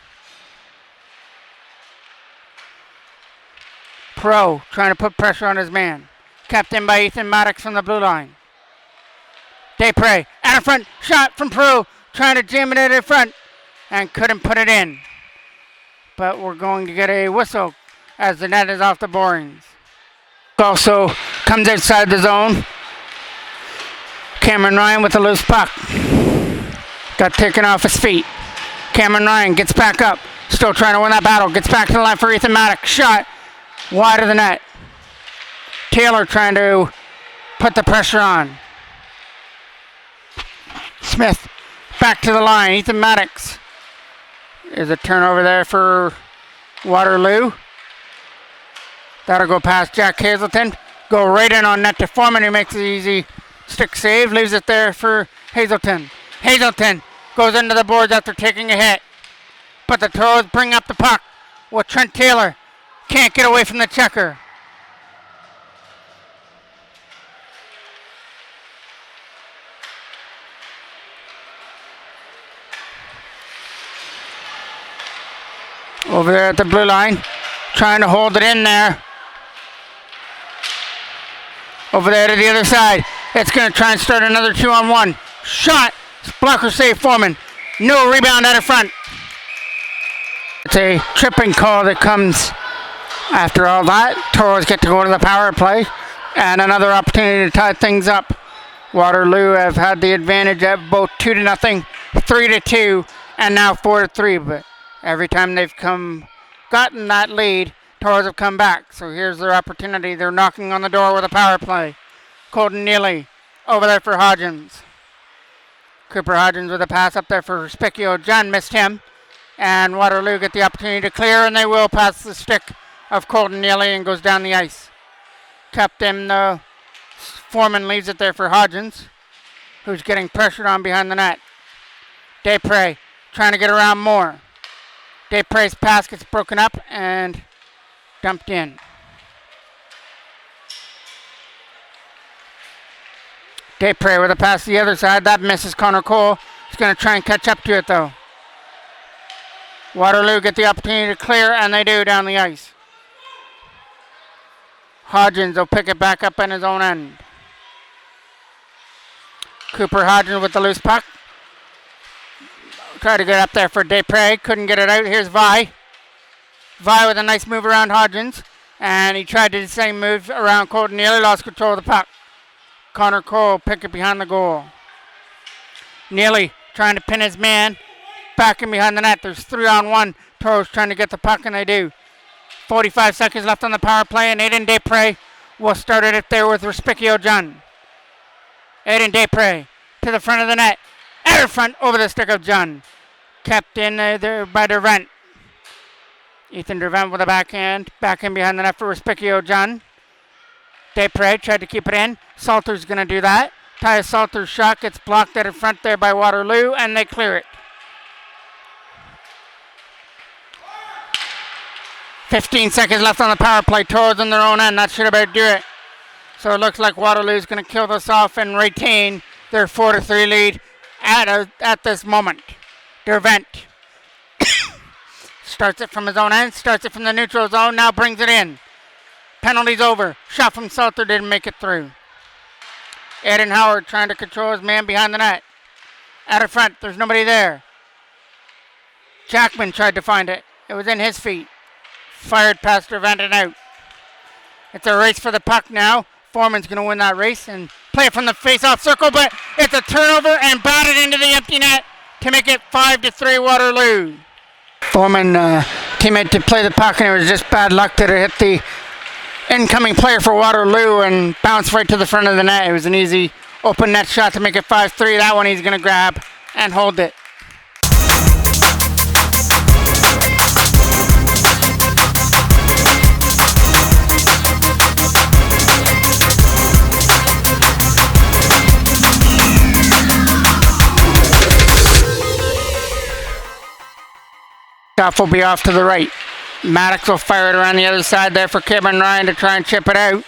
Pro trying to put pressure on his man. Kept in by Ethan Maddox from the blue line. Desprez out in front, shot from Peru, trying to jam it in front and couldn't put it in. But we're going to get a whistle as the net is off the boards. Also comes outside the zone. Cameron Ryan with a loose puck. Got taken off his feet. Cameron Ryan gets back up. Still trying to win that battle. Gets back to the line for Ethan Maddox. Shot wide of the net. Taylor trying to put the pressure on. Smith back to the line. Ethan Maddox. There's a turnover there for Waterloo. That'll go past Jack Hazelton. Go right in on net to Foreman, who makes the easy stick save. Leaves it there for Hazelton. Hazelton goes into the boards after taking a hit. But the Toros bring up the puck with Trent Taylor. Can't get away from the checker. Over there at the blue line, trying to hold it in there. Over there to the other side. It's going to try and start another 2-on-1. Shot. Blocker save Foreman. No rebound out of front. It's a tripping call that comes after all that. Toros get to go to the power play. And another opportunity to tie things up. Waterloo have had the advantage at both 2-0, 3-2, and now 4-3. But every time they've gotten that lead, Toros have come back. So here's their opportunity. They're knocking on the door with a power play. Colton Neely over there for Hodgins. Cooper Hodgins with a pass up there for Spicchio. John missed him. And Waterloo get the opportunity to clear, and they will pass the stick of Colton Neely and goes down the ice. Kept him, the Foreman leaves it there for Hodgins, who's getting pressured on behind the net. Desprez trying to get around more. Desprez's pass gets broken up and dumped in. Desprez with a pass to the other side. That misses Connor Cole. He's going to try and catch up to it, though. Waterloo get the opportunity to clear, and they do down the ice. Hodgins will pick it back up in his own end. Cooper Hodgins with the loose puck. Tried to get up there for Desprez. Couldn't get it out. Here's Vi. Vi with a nice move around Hodgins. And he tried to do the same move around Colton Neely. Lost control of the puck. Connor Cole picked it behind the goal. Neely trying to pin his man. Back in behind the net. There's 3-on-1. Toros trying to get the puck, and they do. 45 seconds left on the power play, and Aiden Desprez will start it up there with Respicchio John. Aiden Desprez to the front of the net. Out in front over the stick of John. Kept in there by Dervent. Ethan Dervent with a backhand. Back in behind the net for Respicchio John. Desprez tried to keep it in. Salter's going to do that. Tyus Salter's shot gets blocked out in front there by Waterloo, and they clear it. 15 seconds left on the power play. Toros in their own end. That should about do it. So it looks like Waterloo's going to kill this off and retain their 4-3 lead at this moment. Dervent starts it from his own end. Starts it from the neutral zone. Now brings it in. Penalty's over. Shot from Salter didn't make it through. Aiden Howard trying to control his man behind the net. Out of front. There's nobody there. Jackman tried to find it. It was in his feet. Fired past Dervent and out. It's a race for the puck now. Foreman's going to win that race and play it from the face-off circle, but it's a turnover and batted into the empty net to make it 5-3 Waterloo. Foreman teammate to play the puck, and it was just bad luck that it hit the incoming player for Waterloo and bounced right to the front of the net. It was an easy open net shot to make it 5-3. That one he's going to grab and hold it. Off will be off to the right. Maddox will fire it around the other side there for Cameron Ryan to try and chip it out.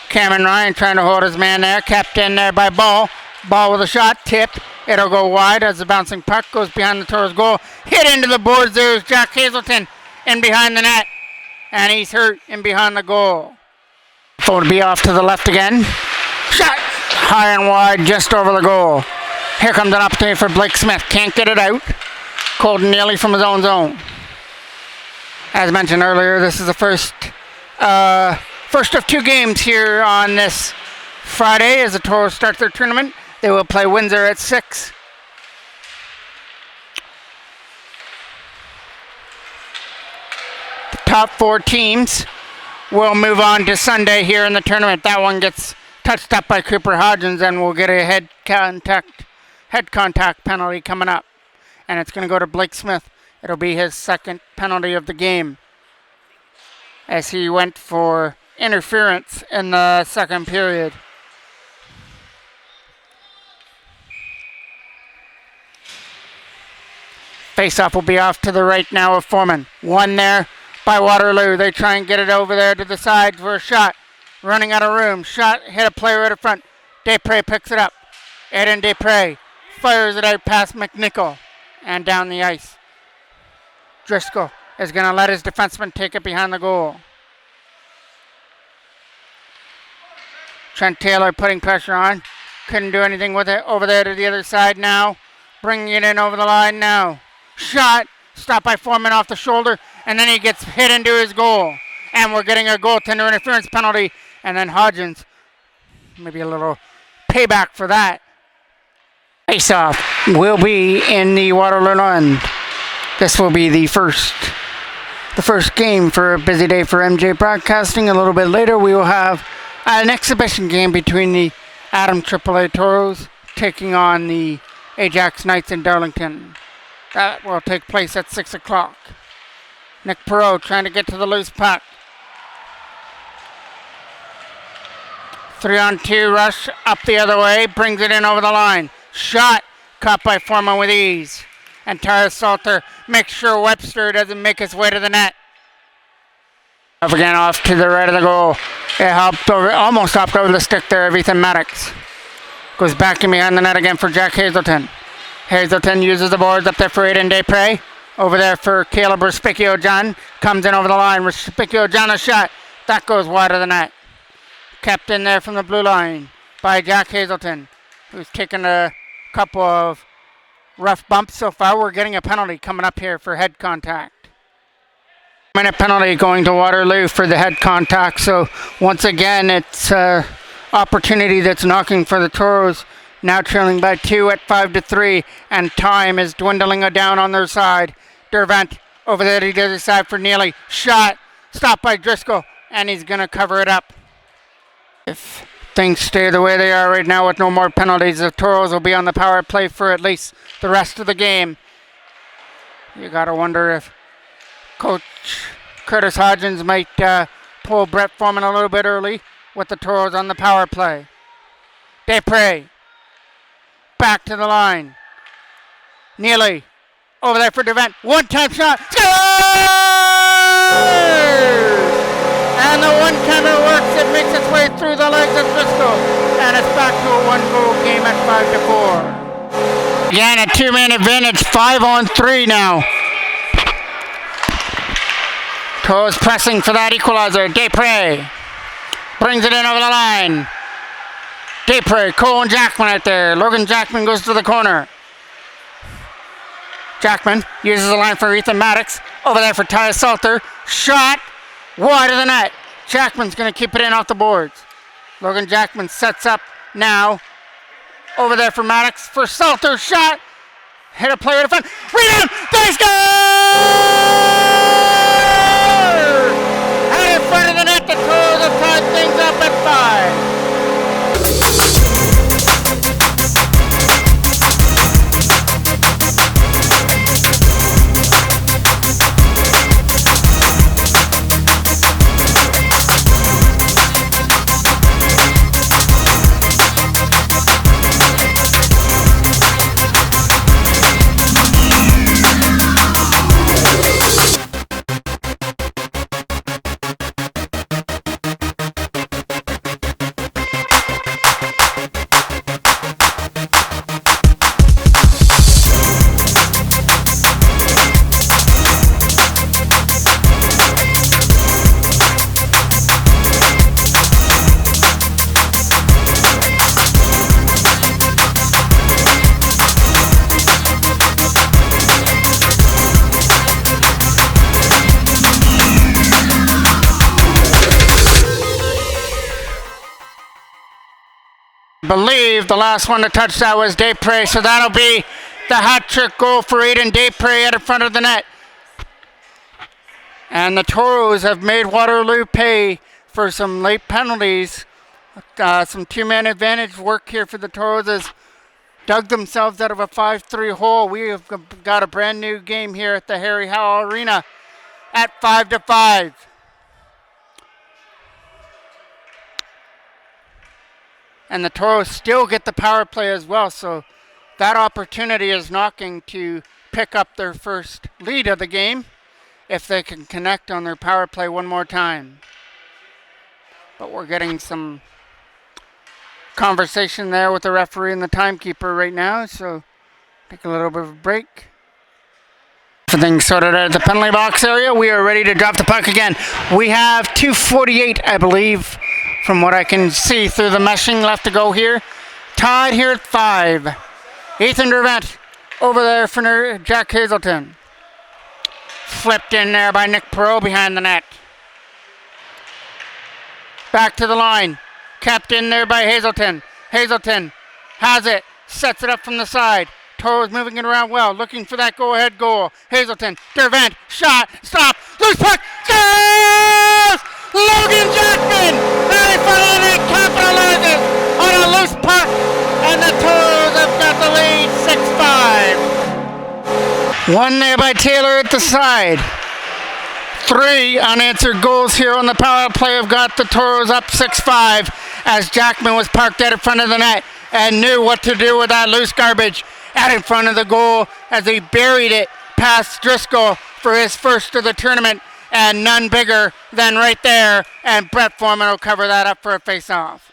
Cameron Ryan trying to hold his man there. Kept in there by Ball. Ball with a shot. Tipped. It'll go wide as the bouncing puck goes behind the Toros goal. Hit into the boards. There's Jack Hazelton in behind the net. And he's hurt in behind the goal. will be off to the left again. Shot high and wide, just over the goal. Here comes an opportunity for Blake Smith. Can't get it out. Colton nearly from his own zone. As mentioned earlier, this is the first of 2 games here on this Friday as the Toros start their tournament. They will play Windsor at 6. The top 4 teams will move on to Sunday here in the tournament. That one gets touched up by Cooper Hodgins and will get a head contact penalty coming up. And it's going to go to Blake Smith. It'll be his second penalty of the game, as he went for interference in the second period. Face-off will be off to the right now of Foreman. One there by Waterloo. They try and get it over there to the side for a shot. Running out of room. Shot hit a player right up front. Desprez picks it up. Eden Desprez fires it out past McNichol and down the ice. Driscoll is going to let his defenseman take it behind the goal. Trent Taylor putting pressure on. Couldn't do anything with it. Over there to the other side now. Bringing it in over the line now. Shot. Stopped by Foreman off the shoulder. And then he gets hit into his goal. And we're getting a goaltender interference penalty. And then Hodgins, maybe a little payback for that. Face-off will be in the Waterloo end. This will be the first game for a busy day for MJ Broadcasting. A little bit later, we will have an exhibition game between the Adam AAA Toros taking on the Ajax Knights in Darlington. That will take place at 6 o'clock. Nick Perot trying to get to the loose puck. 3-on-2 rush up the other way, brings it in over the line. Shot caught by Foreman with ease. And Tara Salter makes sure Webster doesn't make his way to the net. Up again off to the right of the goal. It almost hopped over the stick there of Ethan Maddox. Goes back in behind the net again for Jack Hazelton. Hazelton uses the boards up there for Eden Desprez. Over there for Caleb Respicchio-John. Comes in over the line. Respicchio-John a shot. That goes wide of the net. Kept in there from the blue line by Jack Hazelton, who's taken a couple of rough bumps so far. We're getting a penalty coming up here for head contact. Minute penalty going to Waterloo for the head contact. So once again, it's an opportunity that's knocking for the Toros. Now trailing by 2 at 5-3, and time is dwindling down on their side. Dervent over there to the other side for Neely. Shot, stopped by Driscoll, and he's going to cover it up. If things stay the way they are right now with no more penalties, the Toros will be on the power play for at least the rest of the game. You got to wonder if Coach Curtis Hodgins might pull Brett Foreman a little bit early with the Toros on the power play. Desprez back to the line. Neely over there for Devent. One-time shot. Scores! And the one-timer works. It makes its way through the legs of Driscoll. And it's back to a one-goal game at 5-4. Again, a 2-man advantage. 5-on-3 now. Toros pressing for that equalizer. Desprez brings it in over the line. Desprez, Cole and Jackman out there. Logan Jackman goes to the corner. Jackman uses the line for Ethan Maddox. Over there for Ty Salter. Shot wide of the net. Jackman's going to keep it in off the boards. Logan Jackman sets up now. Over there for Maddox. For Salter. Shot. Hit a player to front. Rebound. They score! And in front of the net, the Toros have tied things up at 5. believe the last one to touch that was Desprez, so that'll be the hat-trick goal for Aiden Desprez at the front of the net. And the Toros have made Waterloo pay for some late penalties. Some two-man advantage work here for the Toros has dug themselves out of a 5-3 hole. We have got a brand new game here at the Harry Howell Arena at 5-5. And the Toros still get the power play as well, so that opportunity is knocking to pick up their first lead of the game if they can connect on their power play one more time. But we're getting some conversation there with the referee and the timekeeper right now, so take a little bit of a break. Everything sorted out at the penalty box area. We are ready to drop the puck again. We have 2:48, I believe, from what I can see through the meshing left to go here. Tied here at 5. Ethan Dervent over there for Jack Hazelton. Flipped in there by Nick Perot behind the net. Back to the line. Kept in there by Hazelton. Hazelton has it. Sets it up from the side. Toros moving it around well. Looking for that go-ahead goal. Hazelton. Dervent. Shot. Stop. Loose puck. Scores! Logan Jackman! Very finally capitalizes on a loose puck. And the Toros have got the lead 6-5. One there by Taylor at the side. 3 unanswered goals here on the power play have got the Toros up 6-5 as Jackman was parked out in front of the net and knew what to do with that loose garbage out in front of the goal as he buried it past Driscoll for his first of the tournament, and none bigger than right there, and Brett Foreman will cover that up for a face-off.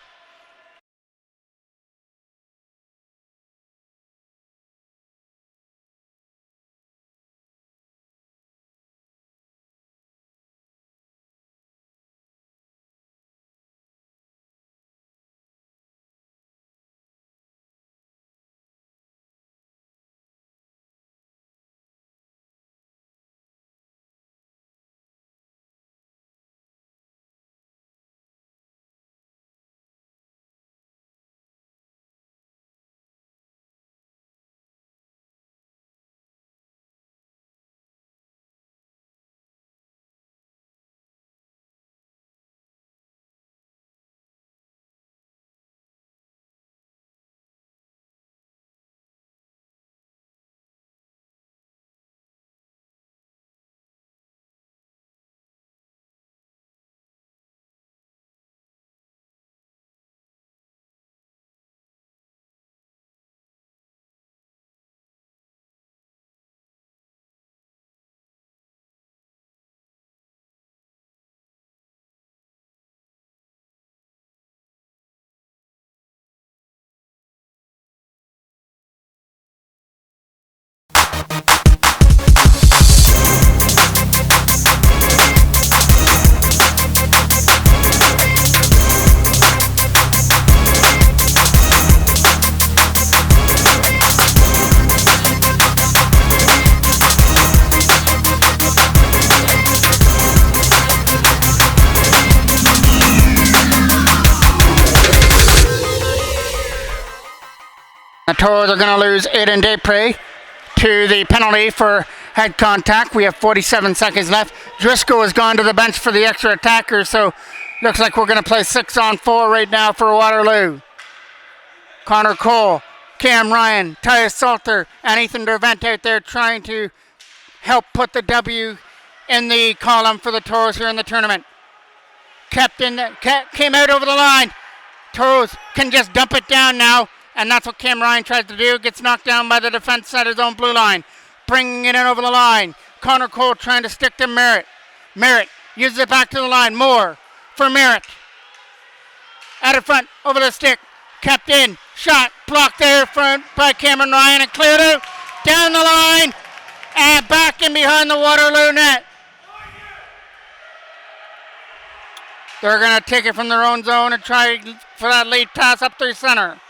The Toros are going to lose Aiden Desprez to the penalty for head contact. We have 47 seconds left. Driscoll has gone to the bench for the extra attacker, so looks like we're going to play 6-on-4 right now for Waterloo. Connor Cole, Cam Ryan, Tyus Salter, and Ethan Dervent out there trying to help put the W in the column for the Toros here in the tournament. Came out over the line. Toros can just dump it down now. And that's what Cam Ryan tries to do. Gets knocked down by the defense at his own blue line. Bringing it in over the line. Connor Cole trying to stick to Merritt. Merritt uses it back to the line. Moore for Merritt. Out of front, over the stick. Kept in. Shot. Blocked there front by Cameron Ryan and cleared out. Down the line. And back in behind the Waterloo net. They're going to take it from their own zone and try for that lead pass up through center.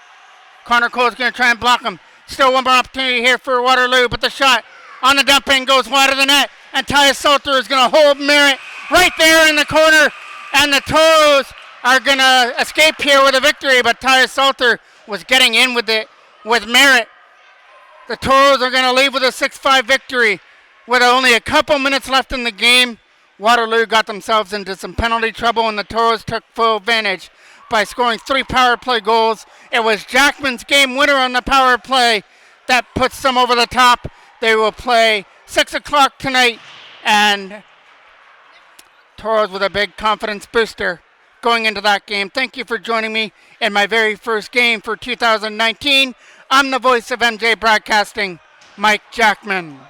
Connor Cole's going to try and block him. Still one more opportunity here for Waterloo, but the shot on the dump in goes wide of the net, and Tyus Salter is going to hold Merritt right there in the corner, and the Toros are going to escape here with a victory, but Tyus Salter was getting in with merit. The Toros are going to leave with a 6-5 victory. With only a couple minutes left in the game, Waterloo got themselves into some penalty trouble, and the Toros took full advantage by scoring 3 power play goals. It was Jackman's game winner on the power play that puts them over the top. They will play 6 o'clock tonight, and Toros with a big confidence booster going into that game. Thank you for joining me in my very first game for 2019. I'm the voice of MJ Broadcasting, Mike Jackman.